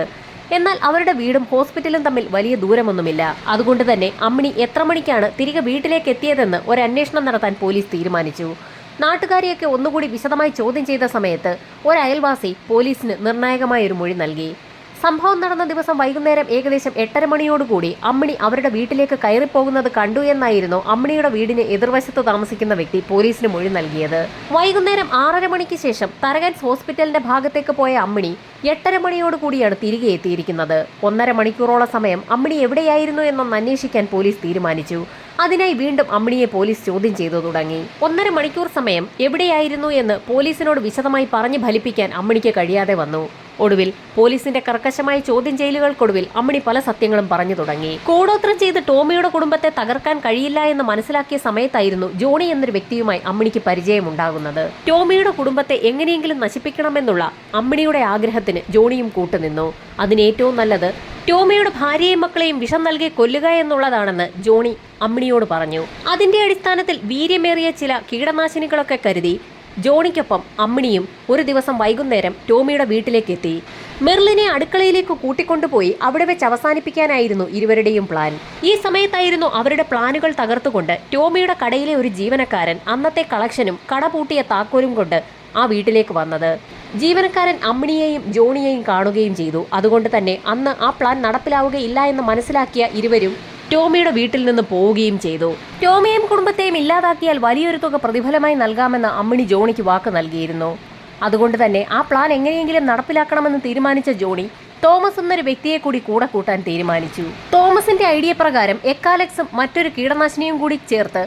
Speaker 1: എന്നാൽ അവരുടെ വീടും ഹോസ്പിറ്റലും തമ്മിൽ വലിയ ദൂരമൊന്നുമില്ല. അതുകൊണ്ട് തന്നെ അമ്മിണി എത്ര മണിക്കാണ് തിരികെ വീട്ടിലേക്ക് എത്തിയതെന്ന് ഒരു അന്വേഷണം നടത്താൻ പോലീസ് തീരുമാനിച്ചു. നാട്ടുകാരെയൊക്കെ ഒന്നുകൂടി വിശദമായി ചോദ്യം ചെയ്ത സമയത്ത് ഒരു അയൽവാസി പോലീസിന് നിർണായകമായ ഒരു മൊഴി നൽകി. സംഭവം നടന്ന ദിവസം വൈകുന്നേരം ഏകദേശം 8:30 മണിയോടുകൂടി അമ്മിണി അവരുടെ വീട്ടിലേക്ക് കയറിപ്പോകുന്നത് കണ്ടു എന്നായിരുന്നു അമ്മിണിയുടെ വീടിന് എതിർവശത്ത് താമസിക്കുന്ന വ്യക്തി പോലീസിന് മൊഴി നൽകിയത്. വൈകുന്നേരം 6:30 മണിക്ക് ശേഷം തരകൻസ് ഹോസ്പിറ്റലിന്റെ ഭാഗത്തേക്ക് പോയ അമ്മിണി 8:30 മണിയോടുകൂടിയാണ് തിരികെ എത്തിയിരിക്കുന്നത്. 1.5 മണിക്കൂറോളം സമയം അമ്മിണി എവിടെയായിരുന്നു എന്നൊന്ന് അന്വേഷിക്കാൻ പോലീസ് തീരുമാനിച്ചു. അതിനായി വീണ്ടും അമ്മിണിയെ പോലീസ് ചോദ്യം ചെയ്തു തുടങ്ങി. 1.5 മണിക്കൂർ സമയം എവിടെയായിരുന്നു എന്ന് പോലീസിനോട് വിശദമായി പറഞ്ഞു ഫലിപ്പിക്കാൻ അമ്മിണിക്ക് കഴിയാതെ വന്നു. ഒടുവിൽ പോലീസിന്റെ കർക്കശമായ ചോദ്യം ചെയ്യലുകൾക്കൊടുവിൽ അമ്മിണി പല സത്യങ്ങളും പറഞ്ഞു തുടങ്ങി. കൂടോത്രം ചെയ്ത് ടോമിയുടെ കുടുംബത്തെ തകർക്കാൻ കഴിയില്ല എന്ന് മനസ്സിലാക്കിയ സമയത്തായിരുന്നു ജോണി എന്നൊരു വ്യക്തിയുമായി അമ്മിണിക്ക് പരിചയമുണ്ടാകുന്നത്. ടോമിയുടെ കുടുംബത്തെ എങ്ങനെയെങ്കിലും നശിപ്പിക്കണമെന്നുള്ള അമ്മിണിയുടെ ആഗ്രഹത്തിന് ജോണിയും കൂട്ടുനിന്നു. അതിന് ഏറ്റവും നല്ലത് ടോമിയുടെ ഭാര്യയെയും മക്കളെയും വിഷം നൽകി കൊല്ലുക എന്നുള്ളതാണെന്ന് ജോണി അമ്മിണിയോട് പറഞ്ഞു. അതിന്റെ അടിസ്ഥാനത്തിൽ വീര്യമേറിയ ചില കീടനാശിനികളൊക്കെ കരുതി ജോണിക്കൊപ്പം അമ്മിണിയും ഒരു ദിവസം വൈകുന്നേരം ടോമിയുടെ വീട്ടിലേക്ക് എത്തി. മെർലിനെ അടുക്കളയിലേക്ക് കൂട്ടിക്കൊണ്ടുപോയി അവിടെ വെച്ച് അവസാനിപ്പിക്കാനായിരുന്നു ഇരുവരുടെയും പ്ലാൻ. ഈ സമയത്തായിരുന്നു അവരുടെ പ്ലാനുകൾ തകർത്തുകൊണ്ട് ടോമിയുടെ കടയിലെ ഒരു ജീവനക്കാരൻ അന്നത്തെ കളക്ഷനും കട പൂട്ടിയ താക്കോലും കൊണ്ട് ആ വീട്ടിലേക്ക് വന്നത്. ജീവനക്കാരൻ അമ്മിണിയെയും ജോണിയെയും കാണുകയും ചെയ്തു. അതുകൊണ്ട് തന്നെ അന്ന് ആ പ്ലാൻ നടപ്പിലാവുകയില്ല എന്ന് മനസ്സിലാക്കിയ ഇരുവരും ടോമിയുടെ വീട്ടിൽ നിന്ന് പോവുകയും ചെയ്തു. ടോമിയെയും കുടുംബത്തെയും ഇല്ലാതാക്കിയാൽ വലിയൊരു തുക പ്രതിഫലമായി നൽകാമെന്ന് അമ്മിണി ജോണിക്ക് വാക്ക് നൽകിയിരുന്നു. അതുകൊണ്ട് തന്നെ ആ പ്ലാൻ എങ്ങനെയെങ്കിലും നടപ്പിലാക്കണമെന്ന് തീരുമാനിച്ച ജോണി തോമസ് എന്നൊരു വ്യക്തിയെ കൂടി കൂടെ കൂട്ടാൻ തീരുമാനിച്ചു. തോമസിന്റെ ഐഡിയ പ്രകാരം എക്കാലക്സും മറ്റൊരു കീടനാശിനിയും കൂടി ചേർത്ത്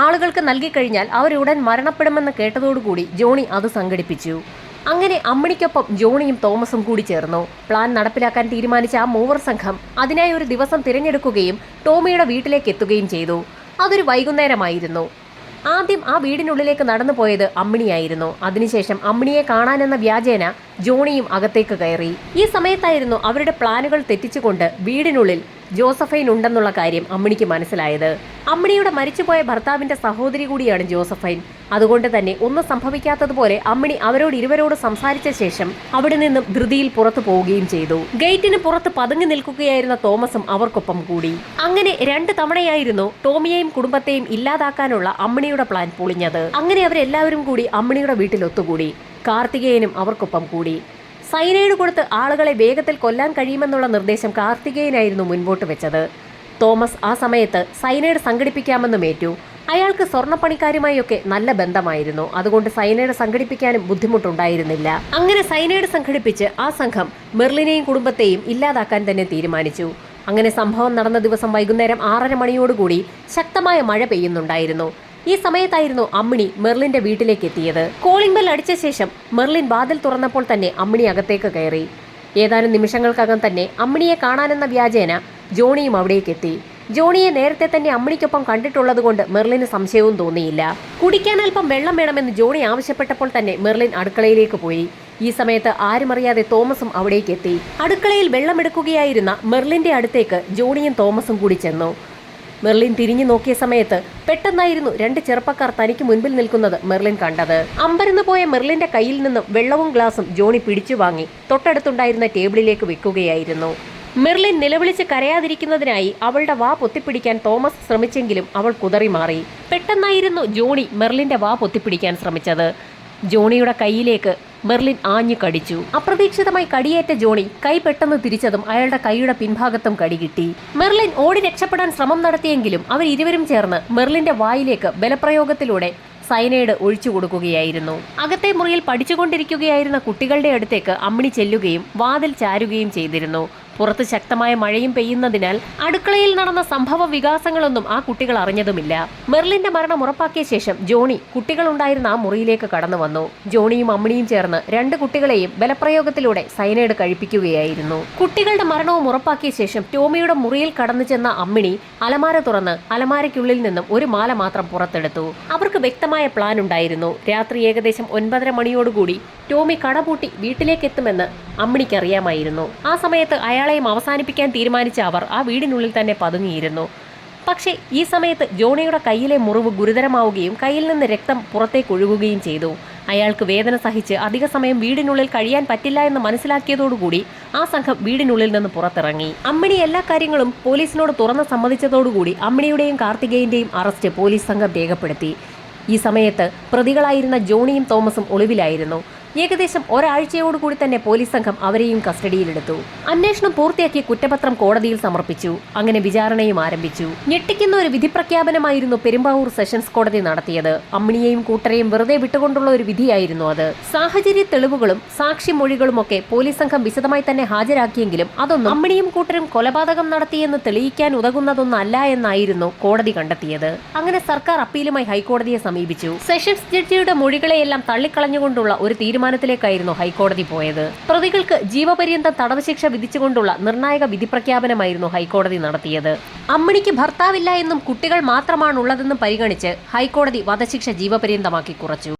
Speaker 1: ആളുകൾക്ക് നൽകിക്കഴിഞ്ഞാൽ അവരുടൻ മരണപ്പെടുമെന്ന് കേട്ടതോടുകൂടി ജോണി അത് സംഘടിപ്പിച്ചു. അങ്ങനെ അമ്മിണിക്കൊപ്പം ജോണിയും തോമസും കൂടി ചേർന്നു. പ്ലാൻ നടപ്പിലാക്കാൻ തീരുമാനിച്ച ആ മൂവർ സംഘം അതിനായി ഒരു ദിവസം തിരഞ്ഞെടുക്കുകയും ടോമിയുടെ വീട്ടിലേക്ക് എത്തുകയും ചെയ്തു. അതൊരു വൈകുന്നേരമായിരുന്നു. ആദ്യം ആ വീടിനുള്ളിലേക്ക് നടന്നു പോയത് അമ്മിണിയായിരുന്നു. അതിനുശേഷം അമ്മിണിയെ കാണാനെന്ന വ്യാജേന ജോണിയും അകത്തേക്ക് കയറി. ഈ സമയത്തായിരുന്നു അവരുടെ പ്ലാനുകൾ തെറ്റിച്ചുകൊണ്ട് വീടിനുള്ളിൽ ജോസഫൈൻ ഉണ്ടെന്നുള്ള കാര്യം അമ്മിണിക്ക് മനസ്സിലായത്. അമ്മിണിയുടെ മരിച്ചുപോയ ഭർത്താവിന്റെ സഹോദരി കൂടിയാണ് ജോസഫൈൻ. അതുകൊണ്ട് തന്നെ ഒന്നും സംഭവിക്കാത്തതുപോലെ അമ്മിണി ഇരുവരോട് സംസാരിച്ച ശേഷം അവിടെ നിന്നും ധൃതിയിൽ പുറത്തു പോവുകയും ചെയ്തു. ഗേറ്റിന് പുറത്ത് പതുങ്ങി നിൽക്കുകയായിരുന്ന തോമസും അവർക്കൊപ്പം കൂടി. അങ്ങനെ 2 തവണയായിരുന്നു ടോമിയെയും കുടുംബത്തെയും ഇല്ലാതാക്കാനുള്ള അമ്മിണിയുടെ പ്ലാൻ പൊളിഞ്ഞത്. അങ്ങനെ അവരെല്ലാവരും കൂടി അമ്മിണിയുടെ വീട്ടിൽ ഒത്തുകൂടി. കാർത്തികേയനും അവർക്കൊപ്പം കൂടി. സൈനൈഡ് കൊടുത്ത് ആളുകളെ വേഗത്തിൽ കൊല്ലാൻ കഴിയുമെന്നുള്ള നിർദ്ദേശം കാർത്തികേയനായിരുന്നു മുൻപോട്ട് വെച്ചത്. തോമസ് ആ സമയത്ത് സൈനൈഡ് സംഘടിപ്പിക്കാമെന്നും ഏറ്റു. അയാൾക്ക് സ്വർണ്ണപ്പണിക്കാരുമായൊക്കെ നല്ല ബന്ധമായിരുന്നു. അതുകൊണ്ട് സൈനൈഡ് സംഘടിപ്പിക്കാനും ബുദ്ധിമുട്ടുണ്ടായിരുന്നില്ല. അങ്ങനെ സൈനൈഡ് സംഘടിപ്പിച്ച് ആ സംഘം മെർലിനെയും കുടുംബത്തെയും ഇല്ലാതാക്കാൻ തന്നെ തീരുമാനിച്ചു. അങ്ങനെ സംഭവം നടന്ന ദിവസം വൈകുന്നേരം 6:30 മണിയോടുകൂടി ശക്തമായ മഴ പെയ്യുന്നുണ്ടായിരുന്നു. ഈ സമയത്തായിരുന്നു അമ്മിണി മെർലിന്റെ വീട്ടിലേക്ക് എത്തിയത്. കോളിംഗ് ബെൽ അടിച്ച ശേഷം മെർലിൻ വാതിൽ തുറന്നപ്പോൾ തന്നെ അമ്മിണി അകത്തേക്ക് കയറി. ഏതാനും നിമിഷങ്ങൾക്കകം തന്നെ അമ്മിണിയെ കാണാനെന്ന വ്യാജേന ജോണിയും അവിടേക്ക് എത്തി. ജോണിയെ നേരത്തെ തന്നെ അമ്മിണിക്കൊപ്പം കണ്ടിട്ടുള്ളതുകൊണ്ട് മെർലിന് സംശയവും തോന്നിയില്ല. കുടിക്കാൻ അല്പം വെള്ളം വേണമെന്ന് ജോണി ആവശ്യപ്പെട്ടപ്പോൾ തന്നെ മെർലിൻ അടുക്കളയിലേക്ക് പോയി. ഈ സമയത്ത് ആരുമറിയാതെ തോമസും അവിടേക്ക് എത്തി. അടുക്കളയിൽ വെള്ളമെടുക്കുകയായിരുന്ന മെർലിന്റെ അടുത്തേക്ക് ജോണിയും തോമസും കൂടി ചെന്നു. മെർലിൻ തിരിഞ്ഞു നോക്കിയ സമയത്ത് പെട്ടെന്നായിരുന്നു 2 ചെറുപ്പക്കാർ തനിക്ക് മുൻപിൽ നിൽക്കുന്നത് മെർലിൻ കണ്ടത്. അമ്പരന്ന് പോയ മെർലിന്റെ കയ്യിൽ നിന്നും വെള്ളവും ഗ്ലാസും ജോണി പിടിച്ചു വാങ്ങി തൊട്ടടുത്തുണ്ടായിരുന്ന ടേബിളിലേക്ക് വെക്കുകയായിരുന്നു. മെർലിൻ നിലവിളിച്ച് കരയാതിരിക്കുന്നതിനായി അവളുടെ വാ പൊത്തിപ്പിടിക്കാൻ തോമസ് ശ്രമിച്ചെങ്കിലും അവൾ കുതറി മാറി. പെട്ടെന്നായിരുന്നു ജോണി മെർലിന്റെ വാ പൊത്തിപ്പിടിക്കാൻ ശ്രമിച്ചത്. ജോണിയുടെ കൈയിലേക്ക് മെർലിൻ ആഞ്ഞു കടിച്ചു. അപ്രതീക്ഷിതമായി കടിയേറ്റ ജോണി കൈ പെട്ടെന്ന് തിരിച്ചതും അയാളുടെ കൈയുടെ പിൻഭാഗത്തും കടി കിട്ടി. മെർലിൻ ഓടി രക്ഷപ്പെടാൻ ശ്രമം നടത്തിയെങ്കിലും അവരിരുവരും ചേർന്ന് മെർലിന്റെ വായിലേക്ക് ബലപ്രയോഗത്തിലൂടെ സൈനൈഡ് ഒഴിച്ചു കൊടുക്കുകയായിരുന്നു. അകത്തെ മുറിയിൽ പഠിച്ചുകൊണ്ടിരിക്കുകയായിരുന്ന കുട്ടികളുടെ അടുത്തേക്ക് അമ്മിണി ചെല്ലുകയും വാതിൽ ചാരുകയും ചെയ്തിരുന്നു. പുറത്ത് ശക്തമായ മഴയും പെയ്യുന്നതിനാൽ അടുക്കളയിൽ നടന്ന സംഭവ വികാസങ്ങളൊന്നും ആ കുട്ടികൾ അറിഞ്ഞതുമില്ല. മെർലിന്റെ മരണം ഉറപ്പാക്കിയ ശേഷം ജോണി കുട്ടികളുണ്ടായിരുന്ന ആ മുറിയിലേക്ക് കടന്നു വന്നു. ജോണിയും അമ്മിണിയും ചേർന്ന് 2 കുട്ടികളെയും ബലപ്രയോഗത്തിലൂടെ സൈനൈഡ് കഴിപ്പിക്കുകയായിരുന്നു. കുട്ടികളുടെ മരണവും ഉറപ്പാക്കിയ ശേഷം ടോമിയുടെ മുറിയിൽ കടന്നു ചെന്ന അമ്മിണി അലമാര തുറന്ന് അലമാരയ്ക്കുള്ളിൽ നിന്നും ഒരു മാല മാത്രം പുറത്തെടുത്തു. അവർക്ക് വ്യക്തമായ പ്ലാൻ ഉണ്ടായിരുന്നു. രാത്രി ഏകദേശം 9:30 മണിയോടുകൂടി ടോമി കടപൂട്ടി വീട്ടിലേക്ക് എത്തുമെന്ന് അമ്മിണിക്ക് അറിയാമായിരുന്നു. ആ സമയത്ത് അയാളെയും അവസാനിപ്പിക്കാൻ തീരുമാനിച്ച അവർ ആ വീടിനുള്ളിൽ തന്നെ പതുങ്ങിയിരുന്നു. പക്ഷേ ഈ സമയത്ത് ജോണിയുടെ കയ്യിലെ മുറിവ് ഗുരുതരമാവുകയും കയ്യിൽ നിന്ന് രക്തം പുറത്തേക്ക് ഒഴുകുകയും ചെയ്തു. അയാൾക്ക് വേദന സഹിച്ച് അധിക സമയം വീടിനുള്ളിൽ കഴിയാൻ പറ്റില്ല എന്ന് മനസ്സിലാക്കിയതോടുകൂടി ആ സംഘം വീടിനുള്ളിൽ നിന്ന് പുറത്തിറങ്ങി. അമ്മിണി എല്ലാ കാര്യങ്ങളും പോലീസിനോട് തുറന്ന് സമ്മതിച്ചതോടുകൂടി അമ്മിണിയുടെയും കാർത്തികേയന്റെയും അറസ്റ്റ് പോലീസ് സംഘം രേഖപ്പെടുത്തി. ഈ സമയത്ത് പ്രതികളായിരുന്ന ജോണിയും തോമസും ഒളിവിലായിരുന്നു. ഏകദേശം ഒരാഴ്ചയോടുകൂടി തന്നെ പോലീസ് സംഘം അവരെയും കസ്റ്റഡിയിലെടുത്തു. അന്വേഷണം പൂർത്തിയാക്കി കുറ്റപത്രം കോടതിയിൽ സമർപ്പിച്ചു. അങ്ങനെ വിചാരണയും ആരംഭിച്ചു. ഞെട്ടിക്കുന്ന ഒരു വിധി പ്രഖ്യാപനമായിരുന്നു പെരുമ്പാവൂർ സെഷൻസ് കോടതി നടത്തിയത്. അമ്മിണിയെയും കൂട്ടരെയും വെറുതെ വിട്ടുകൊണ്ടുള്ള ഒരു വിധിയായിരുന്നു അത്. സാഹചര്യ തെളിവുകളും സാക്ഷിമൊഴികളുമൊക്കെ പോലീസ് സംഘം വിശദമായി തന്നെ ഹാജരാക്കിയെങ്കിലും അതൊന്നും അമ്മിണിയും കൂട്ടരും കൊലപാതകം നടത്തിയെന്ന് തെളിയിക്കാൻ ഉതകുന്നതൊന്നല്ല എന്നായിരുന്നു കോടതി കണ്ടെത്തിയത്. അങ്ങനെ സർക്കാർ അപ്പീലുമായി ഹൈക്കോടതിയെ സമീപിച്ചു. സെഷൻസ് ജഡ്ജിയുടെ മൊഴികളെയെല്ലാം തള്ളിക്കളഞ്ഞുകൊണ്ടുള്ള ഒരു തീരുമാനത്തിലേക്കായിരുന്നു ഹൈക്കോടതി പോയത്. പ്രതികൾക്ക് ജീവപര്യന്തം തടവ് ശിക്ഷ വിധിച്ചുകൊണ്ടുള്ള നിർണായക വിധി പ്രഖ്യാപനമായിരുന്നു ഹൈക്കോടതി നടത്തിയത്. അമ്മിണിക്ക് ഭർത്താവില്ല എന്നും കുട്ടികൾ മാത്രമാണുള്ളതെന്നും പരിഗണിച്ച് ഹൈക്കോടതി വധശിക്ഷ ജീവപര്യന്തമാക്കി കുറച്ചു.